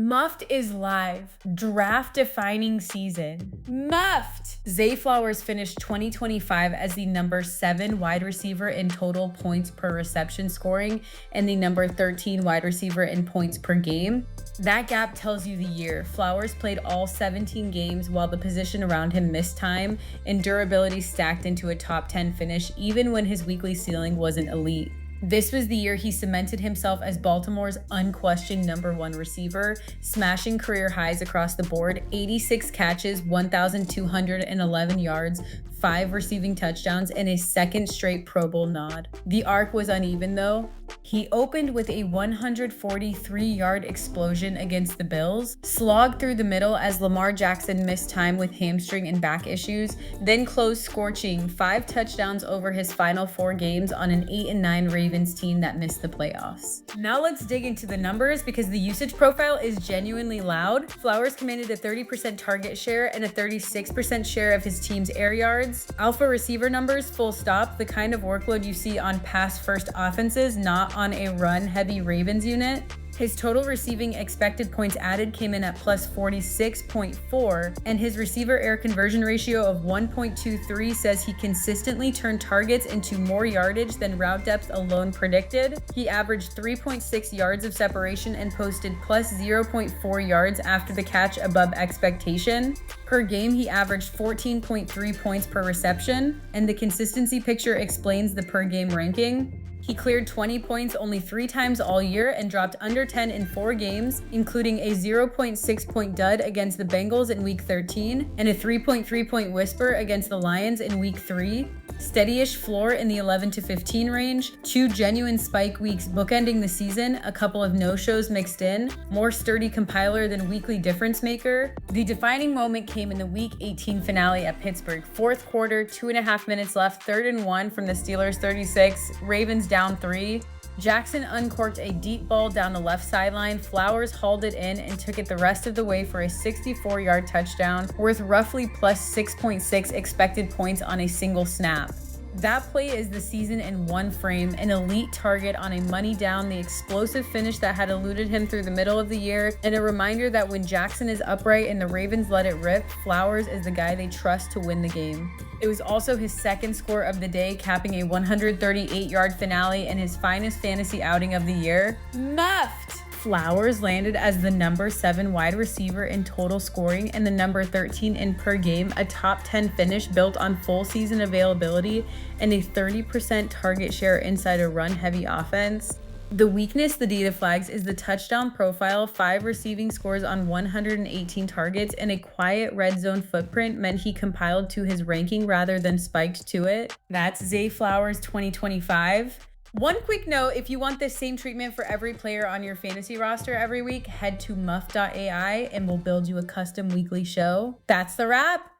Muffed is live. Draft-defining season. Muffed! Zay Flowers finished 2025 as the number 7 wide receiver in total points per reception scoring and the number 13 wide receiver in points per game. That gap tells you the year. Flowers played all 17 games while the position around him missed time, and durability stacked into a top 10 finish even when his weekly ceiling wasn't elite. This was the year he cemented himself as Baltimore's unquestioned number 1 receiver, smashing career highs across the board: 86 catches, 1,211 yards, 5 receiving touchdowns, and a second straight Pro Bowl nod. The arc was uneven though. He opened with a 143-yard explosion against the Bills, slogged through the middle as Lamar Jackson missed time with hamstring and back issues, then closed scorching 5 touchdowns over his final 4 games on an 8-9 Ravens team that missed the playoffs. Now let's dig into the numbers because the usage profile is genuinely loud. Flowers commanded a 30% target share and a 36% share of his team's air yards. Alpha receiver numbers, full stop, the kind of workload you see on pass-first offenses, not on a run-heavy Ravens unit. His total receiving expected points added came in at plus 46.4, and his receiver air conversion ratio of 1.23 says he consistently turned targets into more yardage than route depth alone predicted. He averaged 3.6 yards of separation and posted plus 0.4 yards after the catch above expectation. Per game, he averaged 14.3 points per reception, and the consistency picture explains the per game ranking. He cleared 20 points only 3 times all year and dropped under 10 in 4 games, including a 0.6-point dud against the Bengals in Week 13 and a 3.3-point whisper against the Lions in Week 3. Steady-ish floor in the 11 to 15 range, 2 genuine spike weeks bookending the season, a couple of no-shows mixed in, more sturdy compiler than weekly difference maker. The defining moment came in the Week 18 finale at Pittsburgh. 4th quarter, 2.5 minutes left, 3rd and 1 from the Steelers' 36, Ravens down 3. Jackson uncorked a deep ball down the left sideline. Flowers hauled it in and took it the rest of the way for a 64-yard touchdown, worth roughly plus 6.6 expected points on a single snap. That play is the season in one frame, an elite target on a money down, the explosive finish that had eluded him through the middle of the year, and a reminder that when Jackson is upright and the Ravens let it rip, Flowers is the guy they trust to win the game. It was also his second score of the day, capping a 138-yard finale and his finest fantasy outing of the year. Muffed! Flowers landed as the number 7 wide receiver in total scoring and the number 13 in per game, a top 10 finish built on full season availability and a 30% target share inside a run-heavy offense. The weakness the data flags is the touchdown profile. 5 receiving scores on 118 targets and a quiet red zone footprint meant he compiled to his ranking rather than spiked to it. That's Zay Flowers 2025. One quick note, if you want this same treatment for every player on your fantasy roster every week, head to muff.ai and we'll build you a custom weekly show. That's the wrap.